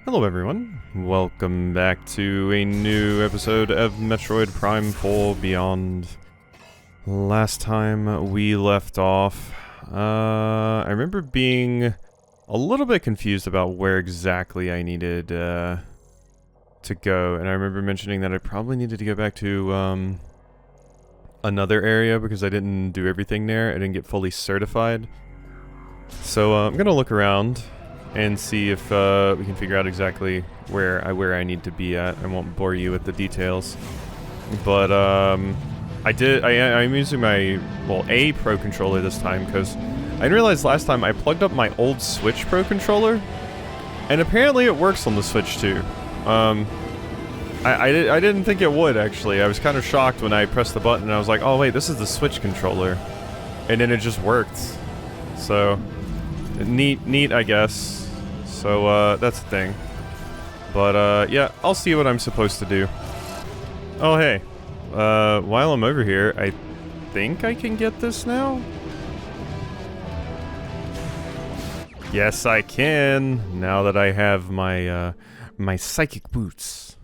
Hello everyone, welcome back to a new episode of Metroid Prime 4 Beyond. Last time we left off, I remember being a little bit confused about where exactly I needed to go, and I remember mentioning that I probably needed to go back to another area because I didn't do everything there. I didn't get fully certified. So I'm gonna look around and see if we can figure out exactly where I need to be at. I won't bore you with the details, but I'm using my A Pro controller this time because I didn't realize last time I plugged up my old Switch Pro controller, and apparently it works on the Switch too. I didn't think it would actually. I was kind of shocked when I pressed the button and I was like, oh wait, this is the Switch controller, and then it just worked. So neat, I guess. So, that's the thing. But, yeah, I'll see what I'm supposed to do. Oh, hey. While I'm over here, I think I can get this now? Yes, I can, now that I have my, my psychic boots.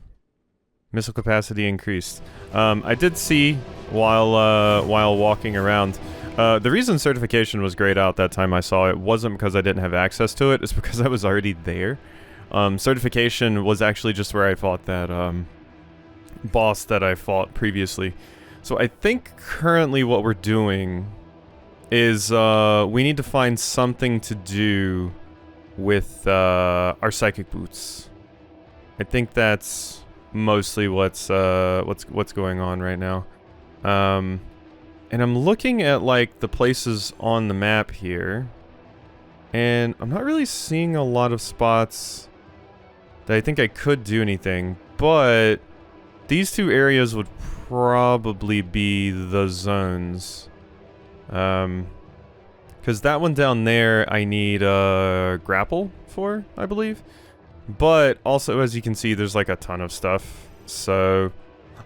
Missile capacity increased. I did see, while walking around, the reason certification was grayed out that time I saw it wasn't because I didn't have access to it, it's because I was already there. Certification was actually just where I fought that, boss that I fought previously. So I think currently what we're doing is, we need to find something to do with, our psychic boots. I think that's mostly what's going on right now. And I'm looking at, like, the places on the map here, and I'm not really seeing a lot of spots that I think I could do anything, but these two areas would probably be the zones. Because that one down there I need a grapple for, I believe. But also, as you can see, there's, like, a ton of stuff, so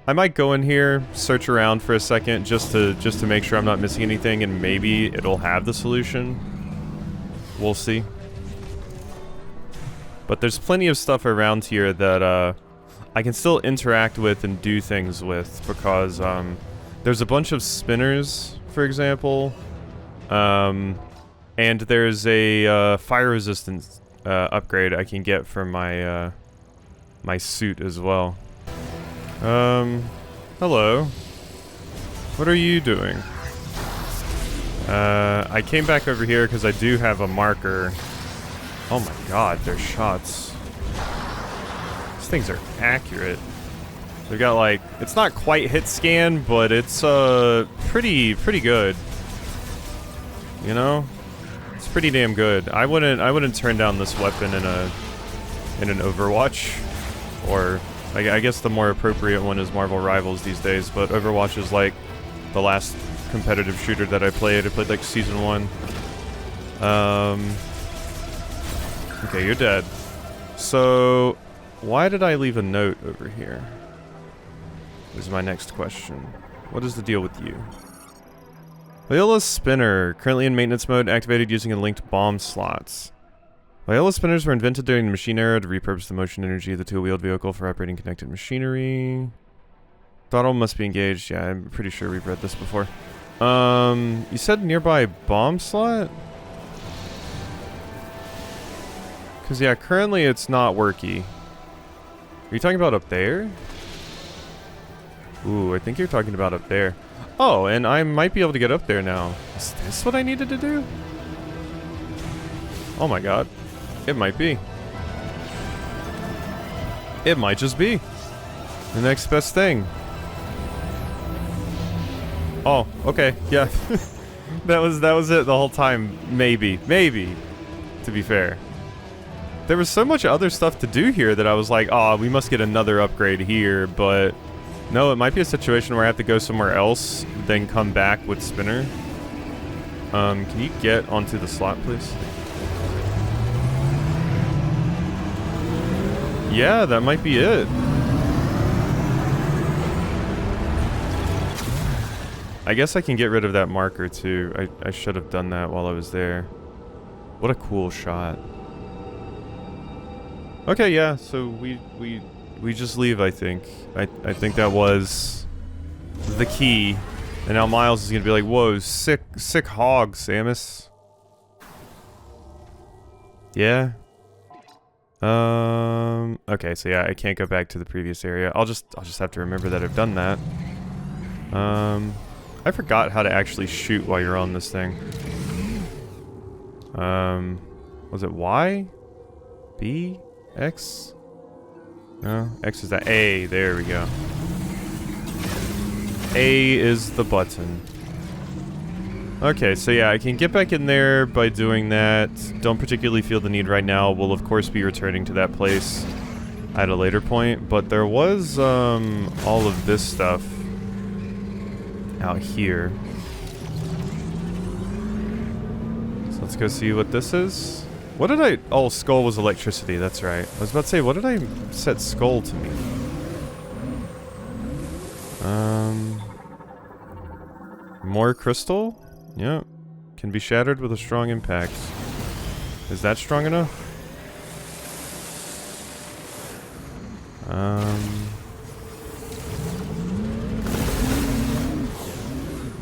I might go in here, search around for a second just to make sure I'm not missing anything, and maybe it'll have the solution. We'll see. But there's plenty of stuff around here that I can still interact with and do things with, because there's a bunch of spinners, for example, and there's a fire resistance upgrade I can get from my my suit as well. Hello. What are you doing? I came back over here because I do have a marker. Oh my god, their shots. These things are accurate. They've got, like, it's not quite hit scan, but it's, pretty good. You know? It's pretty damn good. I wouldn't turn down this weapon in an Overwatch, or I guess the more appropriate one is Marvel Rivals these days, but Overwatch is like the last competitive shooter that I played. I played like Season 1. Okay, you're dead. So, why did I leave a note over here? Is my next question. What is the deal with you? Viola Spinner, currently in maintenance mode, activated using a linked bomb slots. Viola spinners were invented during the machine era to repurpose the motion energy of the two-wheeled vehicle for operating connected machinery. Throttle must be engaged. Yeah, I'm pretty sure we've read this before. You said nearby bomb slot? Because, yeah, currently it's not worky. Are you talking about up there? Ooh, I think you're talking about up there. Oh, and I might be able to get up there now. Is this what I needed to do? Oh my god. It might be. It might just be the next best thing. Oh, okay, yeah. that was it the whole time. Maybe, to be fair. There was so much other stuff to do here that I was like, oh, we must get another upgrade here, but no, it might be a situation where I have to go somewhere else, then come back with Spinner. Can you get onto the slot, please? Yeah, that might be it. I guess I can get rid of that marker too. I should have done that while I was there. What a cool shot. Okay, yeah, so we just leave, I think. I think that was the key. And now Miles is gonna be like, whoa, sick hog, Samus. Yeah. Okay, so yeah, I can't go back to the previous area. I'll just have to remember that I've done that. I forgot how to actually shoot while you're on this thing. Was it Y? B? X? No, X is that. A, there we go. A is the button. Okay, so yeah, I can get back in there by doing that. Don't particularly feel the need right now. We'll of course be returning to that place at a later point, but there was all of this stuff out here. So let's go see what this is. What did I... Oh, skull was electricity, that's right. I was about to say, what did I set skull to mean? More crystal? Yep. Can be shattered with a strong impact. Is that strong enough?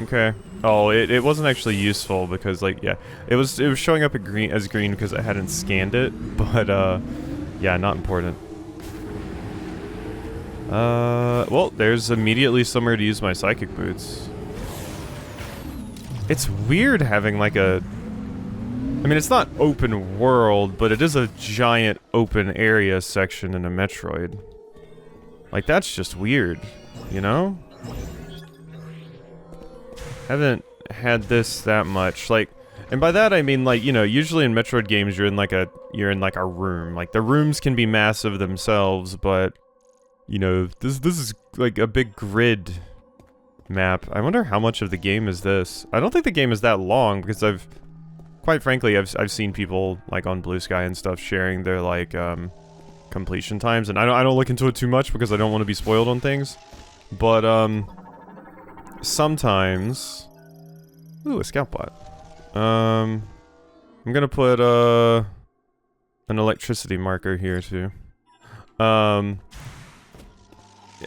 Okay. Oh, it wasn't actually useful because, like, yeah, it was showing up as green because I hadn't scanned it, but yeah, not important. Well, there's immediately somewhere to use my psychic boots. It's weird having like a... I mean, it's not open world, but it is a giant open area section in a Metroid. Like, that's just weird, you know? Haven't had this that much, like, and by that I mean, like, you know, usually in Metroid games you're in like a room. Like, the rooms can be massive themselves, but, you know, this is like a big grid map. I wonder how much of the game is this. I don't think the game is that long because quite frankly, I've seen people like on Blue Sky and stuff sharing their like completion times, and I don't look into it too much because I don't want to be spoiled on things. But sometimes, ooh, a scout bot. I'm gonna put an electricity marker here too.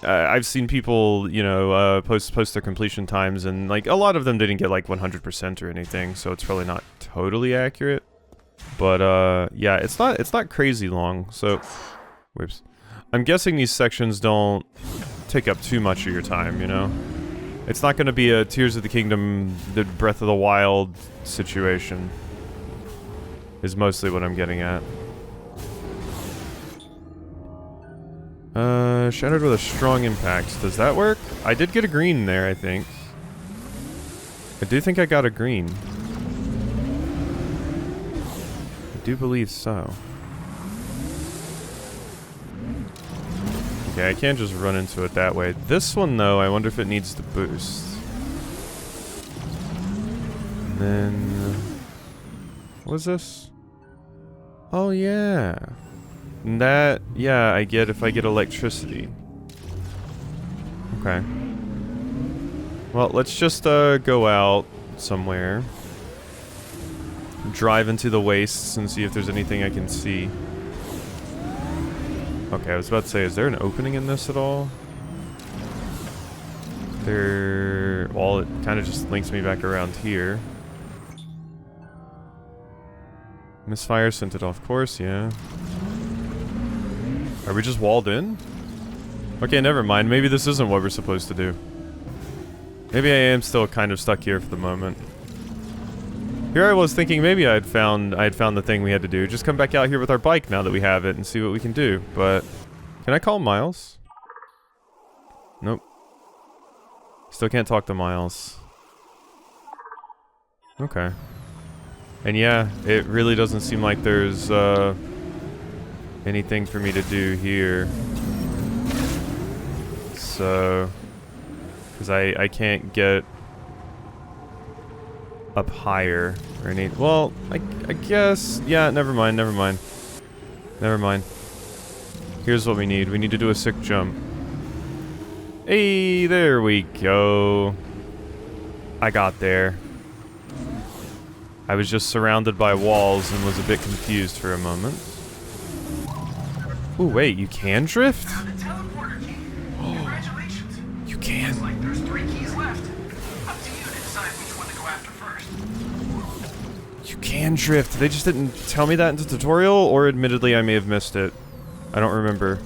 I've seen people, you know, post their completion times, and like a lot of them didn't get like 100% or anything, so it's probably not totally accurate. But yeah, it's not crazy long. So, whoops. I'm guessing these sections don't take up too much of your time, you know. It's not going to be a Tears of the Kingdom, the Breath of the Wild situation. Is mostly what I'm getting at. Shattered with a strong impact. Does that work? I did get a green there, I think. I do think I got a green. I do believe so. Okay, I can't just run into it that way. This one, though, I wonder if it needs the boost. And then... what was this? Oh, yeah. That, yeah, I get if I get electricity. Okay. Well, let's just go out somewhere. Drive into the wastes and see if there's anything I can see. Okay, I was about to say, is there an opening in this at all? Well, it kind of just links me back around here. Misfire sent it off course, yeah. Are we just walled in? Okay, never mind. Maybe this isn't what we're supposed to do. Maybe I am still kind of stuck here for the moment. Here I was thinking maybe I had found the thing we had to do. Just come back out here with our bike now that we have it and see what we can do. But can I call Miles? Nope. Still can't talk to Miles. Okay. And yeah, it really doesn't seem like there's anything for me to do here. So, because I can't get up higher or any. Well, I guess, yeah. Never mind. Here's what we need. We need to do a sick jump. Hey, there we go. I got there. I was just surrounded by walls and was a bit confused for a moment. Ooh, wait, you can drift? Found a teleporter key. Congratulations. You can. Looks like there's 3 keys left. Up to you to decide which one to go after first. You can drift. They just didn't tell me that in the tutorial, or admittedly I may have missed it. I don't remember.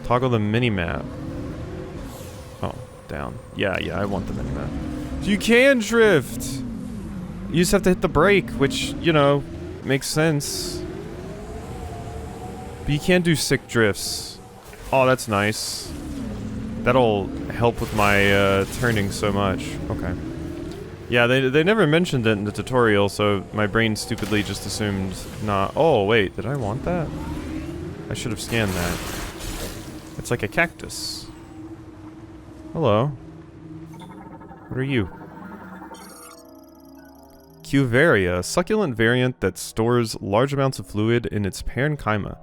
Toggle the mini-map. Oh, down. Yeah, I want the mini-map. You can drift! You just have to hit the brake, which, you know, makes sense. But you can do sick drifts. Oh, that's nice. That'll help with my turning so much. Okay. Yeah, they never mentioned it in the tutorial, so my brain stupidly just assumed not. Oh, wait, did I want that? I should have scanned that. It's like a cactus. Hello. What are you? Cuveria, a succulent variant that stores large amounts of fluid in its parenchyma.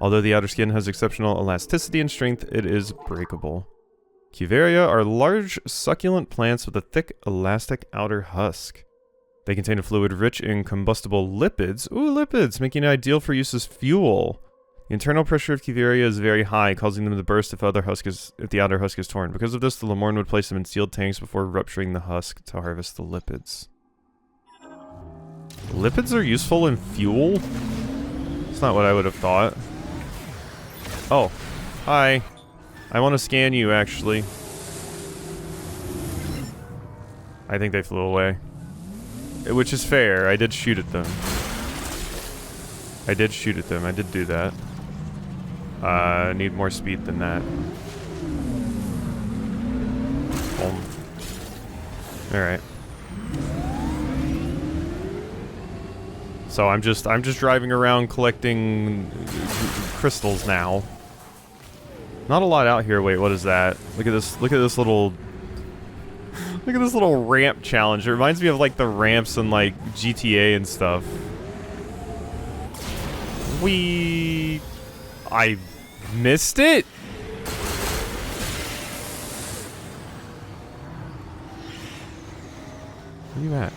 Although the outer skin has exceptional elasticity and strength, it is breakable. Cuveria are large, succulent plants with a thick, elastic outer husk. They contain a fluid rich in combustible lipids. Ooh, lipids, making it ideal for use as fuel. The internal pressure of Cuveria is very high, causing them to burst if the outer husk is torn. Because of this, the Lemorne would place them in sealed tanks before rupturing the husk to harvest the lipids. Lipids are useful in fuel? That's not what I would have thought. Oh, hi. I want to scan you, actually. I think they flew away. Which is fair. I did shoot at them. I did do that. I need more speed than that. Alright. So I'm just driving around collecting crystals now. Not a lot out here. Wait, what is that? Look at this little ramp challenge. It reminds me of like the ramps in like GTA and stuff. I missed it? Where you at?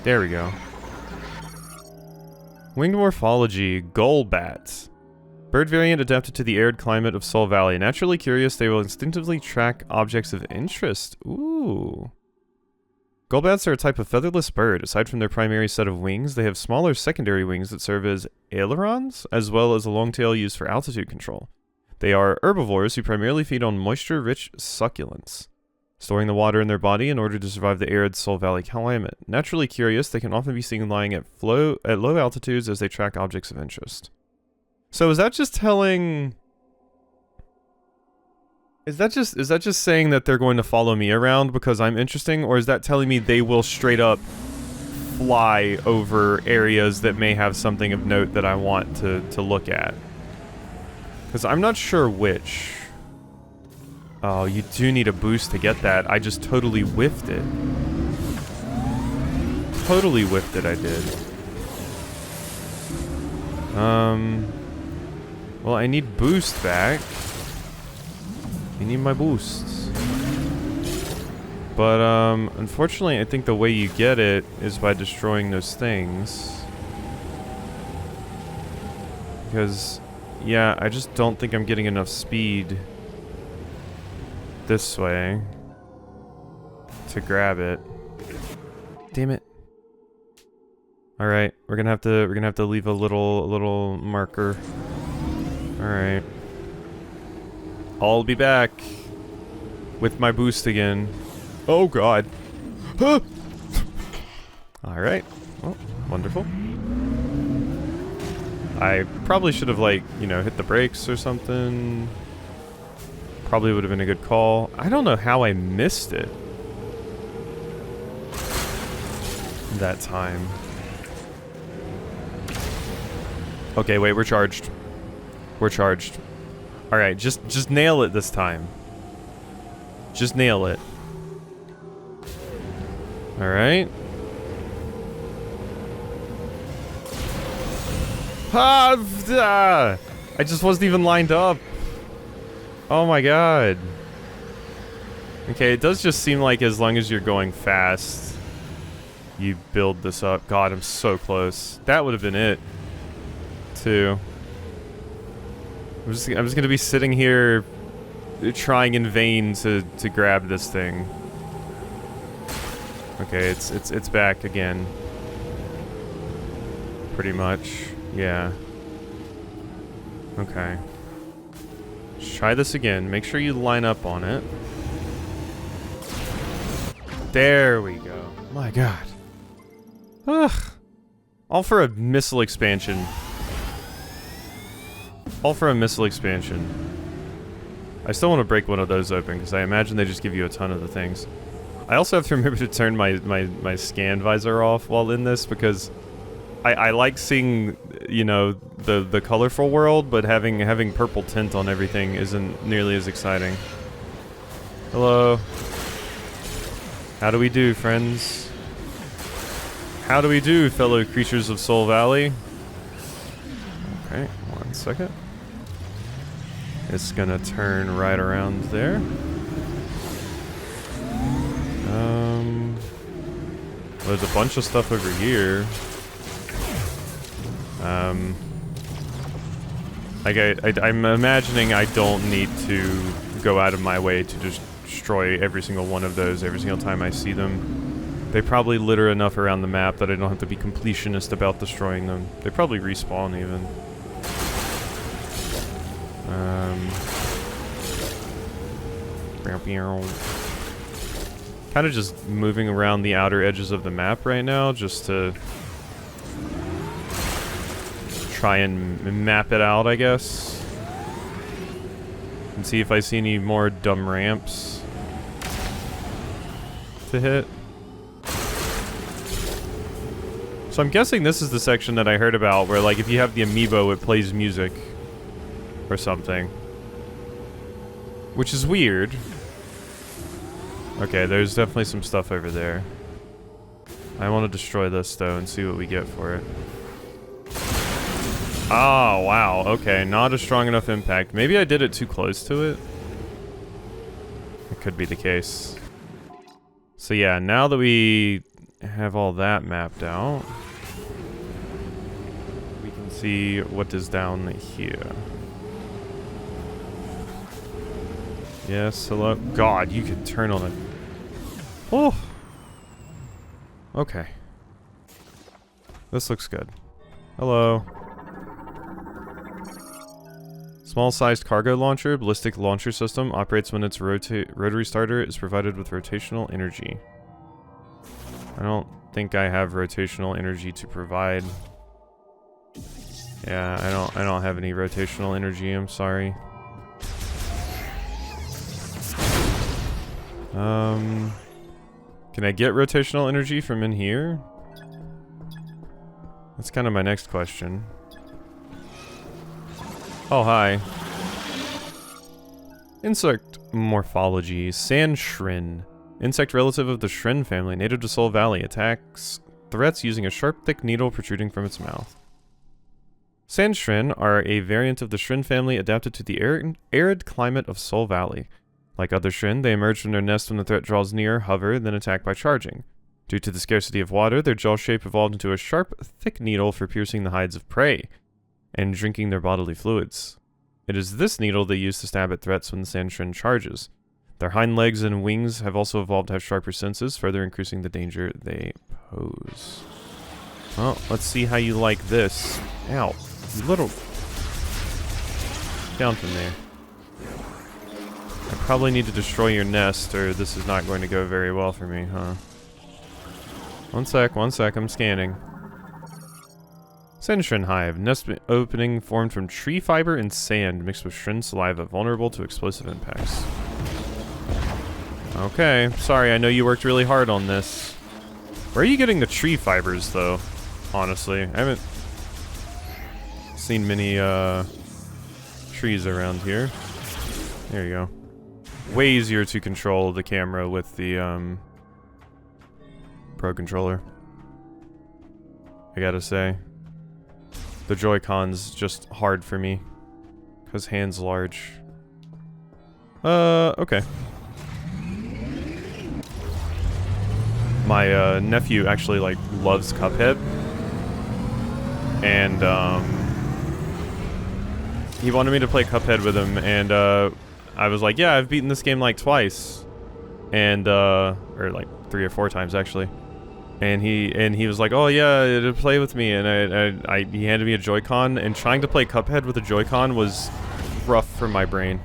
There we go. Winged morphology, gull bats. Bird variant adapted to the arid climate of Sol Valley. Naturally curious, they will instinctively track objects of interest. Ooh. Gullbats are a type of featherless bird. Aside from their primary set of wings, they have smaller secondary wings that serve as ailerons, as well as a long tail used for altitude control. They are herbivores who primarily feed on moisture-rich succulents, storing the water in their body in order to survive the arid Sol Valley climate. Naturally curious, they can often be seen lying at low altitudes as they track objects of interest. So is that just telling... Is that just saying that they're going to follow me around because I'm interesting, or is that telling me they will straight up fly over areas that may have something of note that I want to look at? Because I'm not sure which. Oh, you do need a boost to get that. I just totally whiffed it. Totally whiffed it, I did. Well, I need boost back. I need my boosts. But, unfortunately, I think the way you get it is by destroying those things. Because, yeah, I just don't think I'm getting enough speed this way to grab it. Damn it. Alright, we're gonna have to leave a little marker. Alright. I'll be back with my boost again. Oh god. Huh! Alright. Well, wonderful. I probably should have, like, you know, hit the brakes or something. Probably would have been a good call. I don't know how I missed it that time. Okay, wait, we're charged. We're charged. Alright, just nail it this time. Just nail it. Alright. I just wasn't even lined up. Oh my god. Okay, it does just seem like as long as you're going fast, you build this up. God, I'm so close. That would have been it. too. I'm just gonna be sitting here trying in vain to grab this thing. Okay, it's back again. Pretty much. Yeah. Okay. Let's try this again. Make sure you line up on it. There we go. My god. Ugh. All for a missile expansion. All for a missile expansion. I still want to break one of those open, because I imagine they just give you a ton of the things. I also have to remember to turn my scan visor off while in this, because I like seeing, you know, the colorful world, but having purple tint on everything isn't nearly as exciting. Hello. How do we do, friends? How do we do, fellow creatures of Soul Valley? Okay, 1 second. It's gonna turn right around there. There's a bunch of stuff over here. Like I'm imagining I don't need to go out of my way to just destroy every single one of those every single time I see them. They probably litter enough around the map that I don't have to be completionist about destroying them. They probably respawn even. Kind of just moving around the outer edges of the map right now, just to try and map it out, I guess. And see if I see any more dumb ramps to hit. So I'm guessing this is the section that I heard about where, like, if you have the amiibo, it plays music or something. Which is weird. Okay, there's definitely some stuff over there. I want to destroy this, though, and see what we get for it. Oh, wow. Okay, not a strong enough impact. Maybe I did it too close to it. It could be the case. So yeah, now that we have all that mapped out, we can see what is down here. Yes, hello? God, you can turn on it. Oh! Okay. This looks good. Hello. Small-sized cargo launcher, ballistic launcher system, operates when its rotary starter is provided with rotational energy. I don't think I have rotational energy to provide. Yeah, I don't have any rotational energy, I'm sorry. Can I get rotational energy from in here? That's kind of my next question. Oh, hi. Insect morphology. Sand Shrin. Insect relative of the Shrin family, native to Soul Valley. Attacks threats using a sharp, thick needle protruding from its mouth. Sand Shrin are a variant of the Shrin family adapted to the arid climate of Soul Valley. Like other Shrin, they emerge from their nest when the threat draws near, hover, then attack by charging. Due to the scarcity of water, their jaw shape evolved into a sharp, thick needle for piercing the hides of prey and drinking their bodily fluids. It is this needle they use to stab at threats when the Sand Shrin charges. Their hind legs and wings have also evolved to have sharper senses, further increasing the danger they pose. Well, let's see how you like this. Ow. You little... Down from there. I probably need to destroy your nest, or this is not going to go very well for me, huh? One sec, I'm scanning. Sand Shrin Hive. Nest opening formed from tree fiber and sand mixed with Shrin saliva, vulnerable to explosive impacts. Okay, sorry, I know you worked really hard on this. Where are you getting the tree fibers, though? Honestly, I haven't seen many, trees around here. There you go. Way easier to control the camera with the, Pro Controller. I gotta say. The Joy-Con's just hard for me. Because hand's large. Okay. My, nephew actually, like, loves Cuphead. And, he wanted me to play Cuphead with him, and I was like, yeah, I've beaten this game like twice, and or like 3 or 4 times actually. And he was like, oh yeah, to play with me, and he handed me a Joy-Con, and trying to play Cuphead with a Joy-Con was rough for my brain.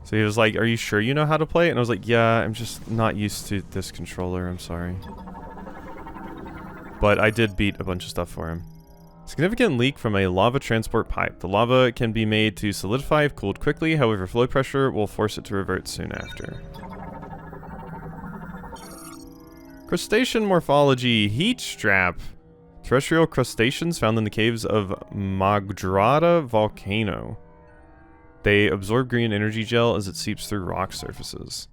So he was like, are you sure you know how to play it? And I was like, yeah, I'm just not used to this controller, I'm sorry. But I did beat a bunch of stuff for him. Significant leak from a lava transport pipe. The lava can be made to solidify if cooled quickly, however flow pressure will force it to revert soon after. Crustacean morphology heat strap. Terrestrial crustaceans found in the caves of Magdrada volcano. They absorb green energy gel as it seeps through rock surfaces.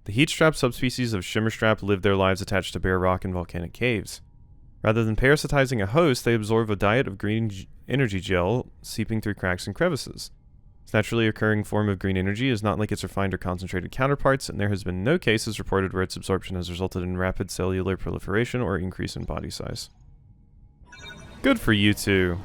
The heat strap subspecies of shimmerstrap live their lives attached to bare rock in volcanic caves. Rather than parasitizing a host, they absorb a diet of green energy gel seeping through cracks and crevices. This naturally occurring form of green energy is not like its refined or concentrated counterparts, and there has been no cases reported where its absorption has resulted in rapid cellular proliferation or increase in body size. Good for you two.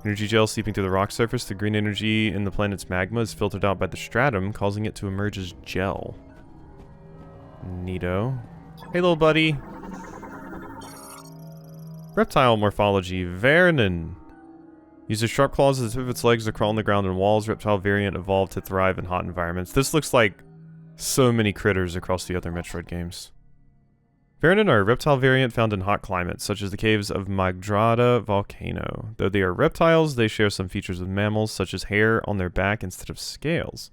Energy gel seeping through the rock surface. The green energy in the planet's magma is filtered out by the stratum, causing it to emerge as gel. Neato. Hey, little buddy. Reptile morphology. Vernon. Uses sharp claws at the tip of its legs to crawl on the ground and walls. Reptile variant evolved to thrive in hot environments. This looks like so many critters across the other Metroid games. Vernon are a reptile variant found in hot climates, such as the caves of Magdrada volcano. Though they are reptiles, they share some features with mammals, such as hair on their back instead of scales.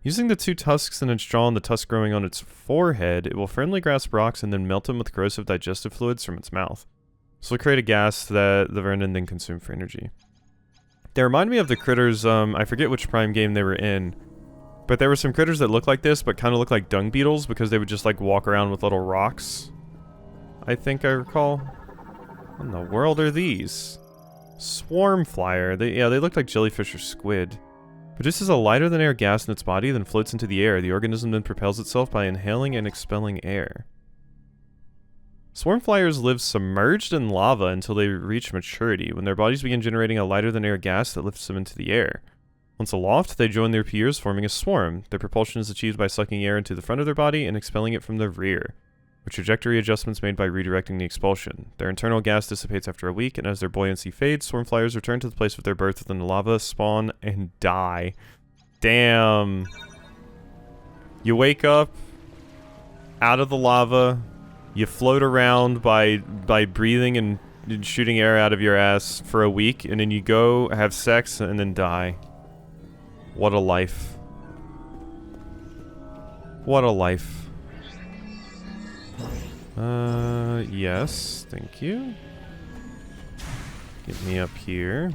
Using the 2 tusks in its jaw and the tusk growing on its forehead, it will firmly grasp rocks and then melt them with corrosive digestive fluids from its mouth. This will create a gas that the Vernon then consume for energy. They remind me of the critters, I forget which Prime game they were in, but there were some critters that looked like this, but kind of looked like dung beetles because they would just like walk around with little rocks. I think I recall. What in the world are these? Swarm flyer. They look like jellyfish or squid. Produces a lighter than air gas in its body, then floats into the air. The organism then propels itself by inhaling and expelling air. Swarm flyers live submerged in lava until they reach maturity, when their bodies begin generating a lighter than air gas that lifts them into the air. Once aloft, they join their peers, forming a swarm. Their propulsion is achieved by sucking air into the front of their body and expelling it from the rear, with trajectory adjustments made by redirecting the expulsion. Their internal gas dissipates after a week, and as their buoyancy fades, swarm flyers return to the place of their birth within the lava, spawn, and die. Damn. You wake up out of the lava, you float around by breathing and shooting air out of your ass for a week, and then you go have sex and then die. What a life. What a life. Yes, thank you. Get me up here.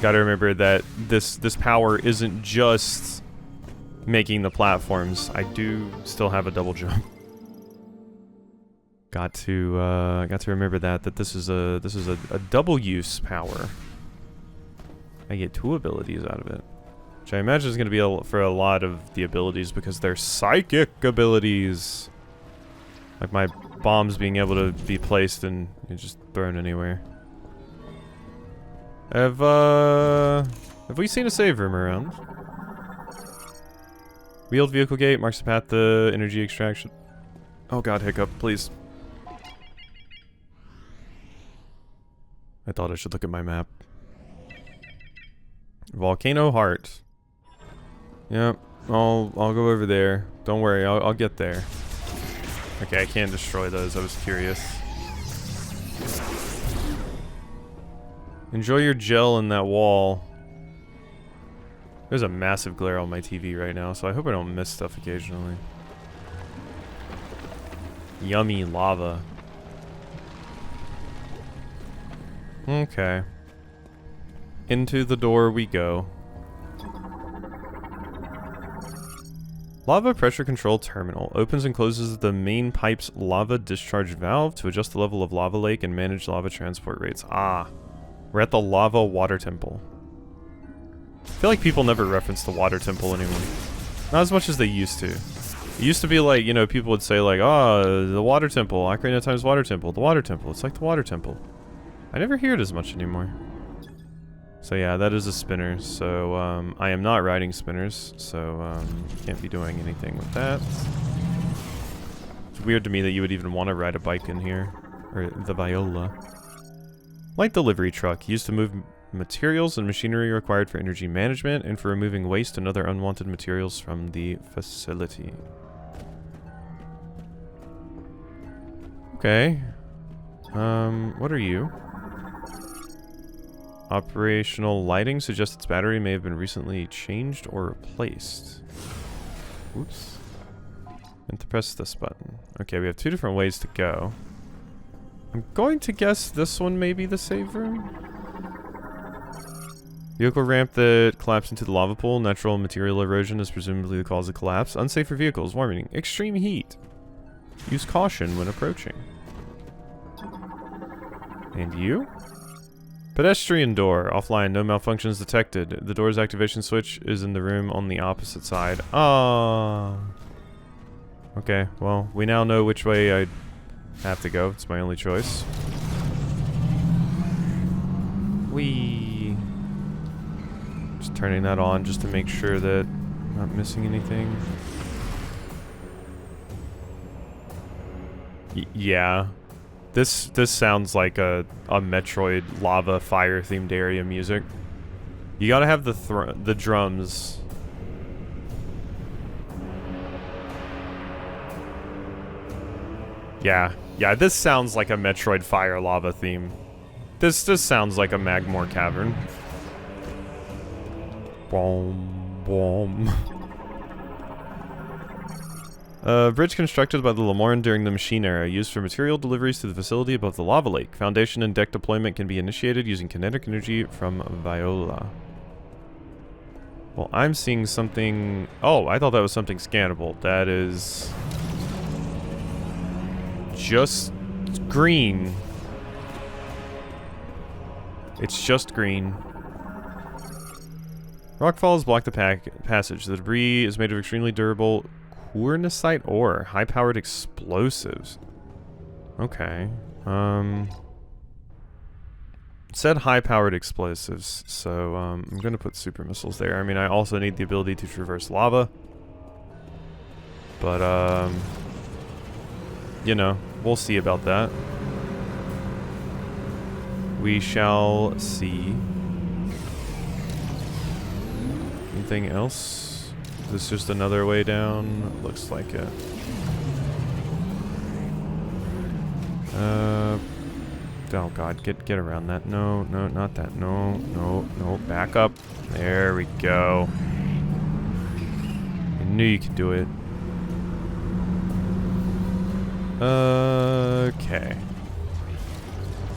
Gotta remember that this power isn't just making the platforms. I do still have a double jump. Got to remember that this is a double use power. I get 2 abilities out of it, which I imagine is going to be for a lot of the abilities because they're psychic abilities. Like my bombs being able to be placed and just thrown anywhere. Have we seen a save room around? Wheeled vehicle gate marks the path to energy extraction. Oh god, hiccup, please. I thought I should look at my map. Volcano Heart. Yep, I'll go over there. Don't worry, I'll get there. Okay, I can't destroy those. I was curious. Enjoy your gel in that wall. There's a massive glare on my TV right now, so I hope I don't miss stuff occasionally. Yummy lava. Okay. Into the door we go. Lava pressure control terminal. Opens and closes the main pipe's lava discharge valve to adjust the level of lava lake and manage lava transport rates. Ah. We're at the lava water temple. I feel like people never reference the water temple anymore. Not as much as they used to. It used to be like, you know, people would say like, oh, the water temple, Ocarina of Time's water temple, the water temple. It's like the water temple. I never hear it as much anymore. So yeah, that is a spinner. So I am not riding spinners, so can't be doing anything with that. It's weird to me that you would even want to ride a bike in here, or the Viola. Light delivery truck used to move materials and machinery required for energy management and for removing waste and other unwanted materials from the facility. Okay. What are you? Operational lighting suggests its battery may have been recently changed or replaced. Oops. And to press this button. Okay, we have 2 different ways to go. I'm going to guess this one may be the save room. Vehicle ramp that collapsed into the lava pool. Natural material erosion is presumably the cause of collapse. Unsafe for vehicles. Warning. Extreme heat. Use caution when approaching. And you? Pedestrian door. Offline. No malfunctions detected. The door's activation switch is in the room on the opposite side. Ah. Okay, well, we now know which way I have to go. It's my only choice. Whee. Just turning that on just to make sure that I'm not missing anything. Yeah. This sounds like a Metroid lava fire themed area music. You gotta have the drums. Yeah, this sounds like a Metroid fire lava theme. This sounds like a Magmore cavern. Boom, boom. Bridge constructed by the Lamoran during the Machine Era, used for material deliveries to the facility above the lava lake. Foundation and deck deployment can be initiated using kinetic energy from Viola. Well, I'm seeing something... Oh, I thought that was something scannable. That is... just green. It's just green. Rockfalls block the passage. The debris is made of extremely durable Quarnacite ore, high-powered explosives. Okay. It said high-powered explosives, so I'm gonna put super missiles there. I mean, I also need the ability to traverse lava, but you know, we'll see about that. We shall see. Anything else? Is this just another way down? Looks like it. Oh god, get around that. No, not that. No, back up. There we go. I knew you could do it. Okay.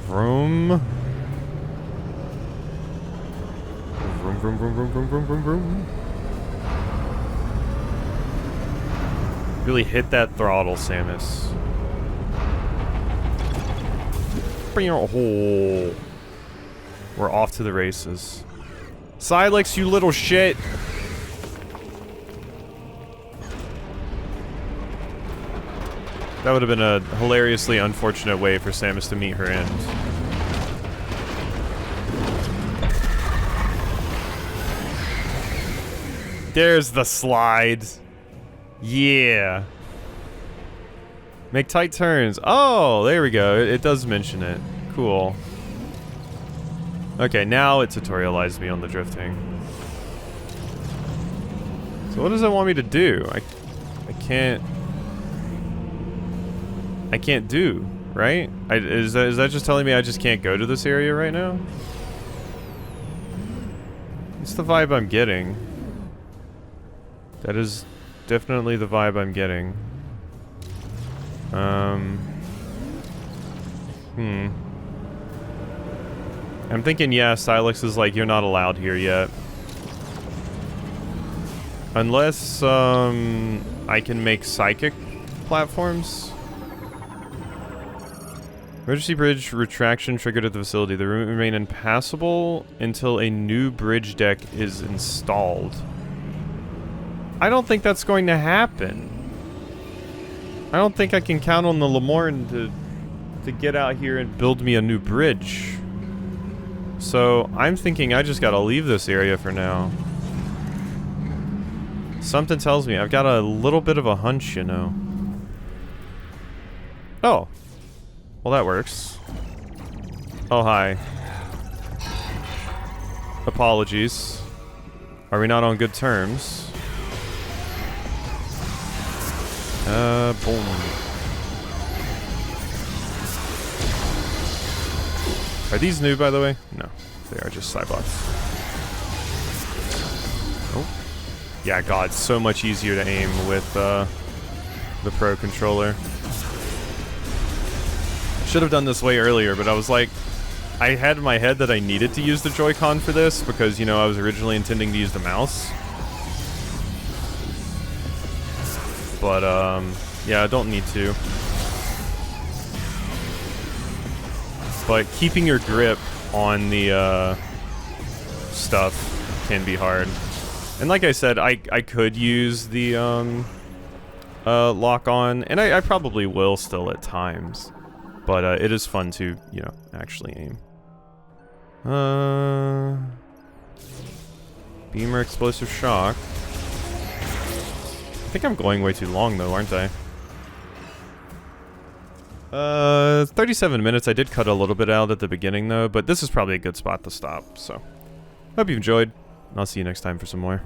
Vroom. Vroom. Really hit that throttle, Samus. Oh. We're off to the races. Silex, you little shit! That would have been a hilariously unfortunate way for Samus to meet her end. There's the slide. Yeah. Make tight turns. Oh, there we go. It does mention it. Cool. Okay, now it tutorialized me on the drifting. So what does it want me to do? I can't do, right? Is that just telling me I just can't go to this area right now? It's the vibe I'm getting. That is definitely the vibe I'm getting. I'm thinking, yeah, Silex is like, you're not allowed here yet. Unless, I can make psychic platforms. Emergency bridge retraction triggered at the facility. The room remain impassable until a new bridge deck is installed. I don't think that's going to happen. I don't think I can count on the Lemorne to get out here and build me a new bridge. So I'm thinking I just gotta leave this area for now. Something tells me I've got a little bit of a hunch, you know. Oh. Well, that works. Oh, hi. Apologies. Are we not on good terms? Boom. Are these new, by the way? No. They are just Cybots. Oh. Yeah, God, so much easier to aim with, the Pro controller. Should have done this way earlier, but I was like, I had in my head that I needed to use the Joy-Con for this because, you know, I was originally intending to use the mouse. But, yeah, I don't need to. But keeping your grip on the, stuff can be hard. And like I said, I could use the, lock-on, and I probably will still at times. But, it is fun to, you know, actually aim. Beamer explosive shock. I think I'm going way too long though, aren't I? 37 minutes. I did cut a little bit out at the beginning though, but this is probably a good spot to stop, so. Hope you enjoyed. I'll see you next time for some more.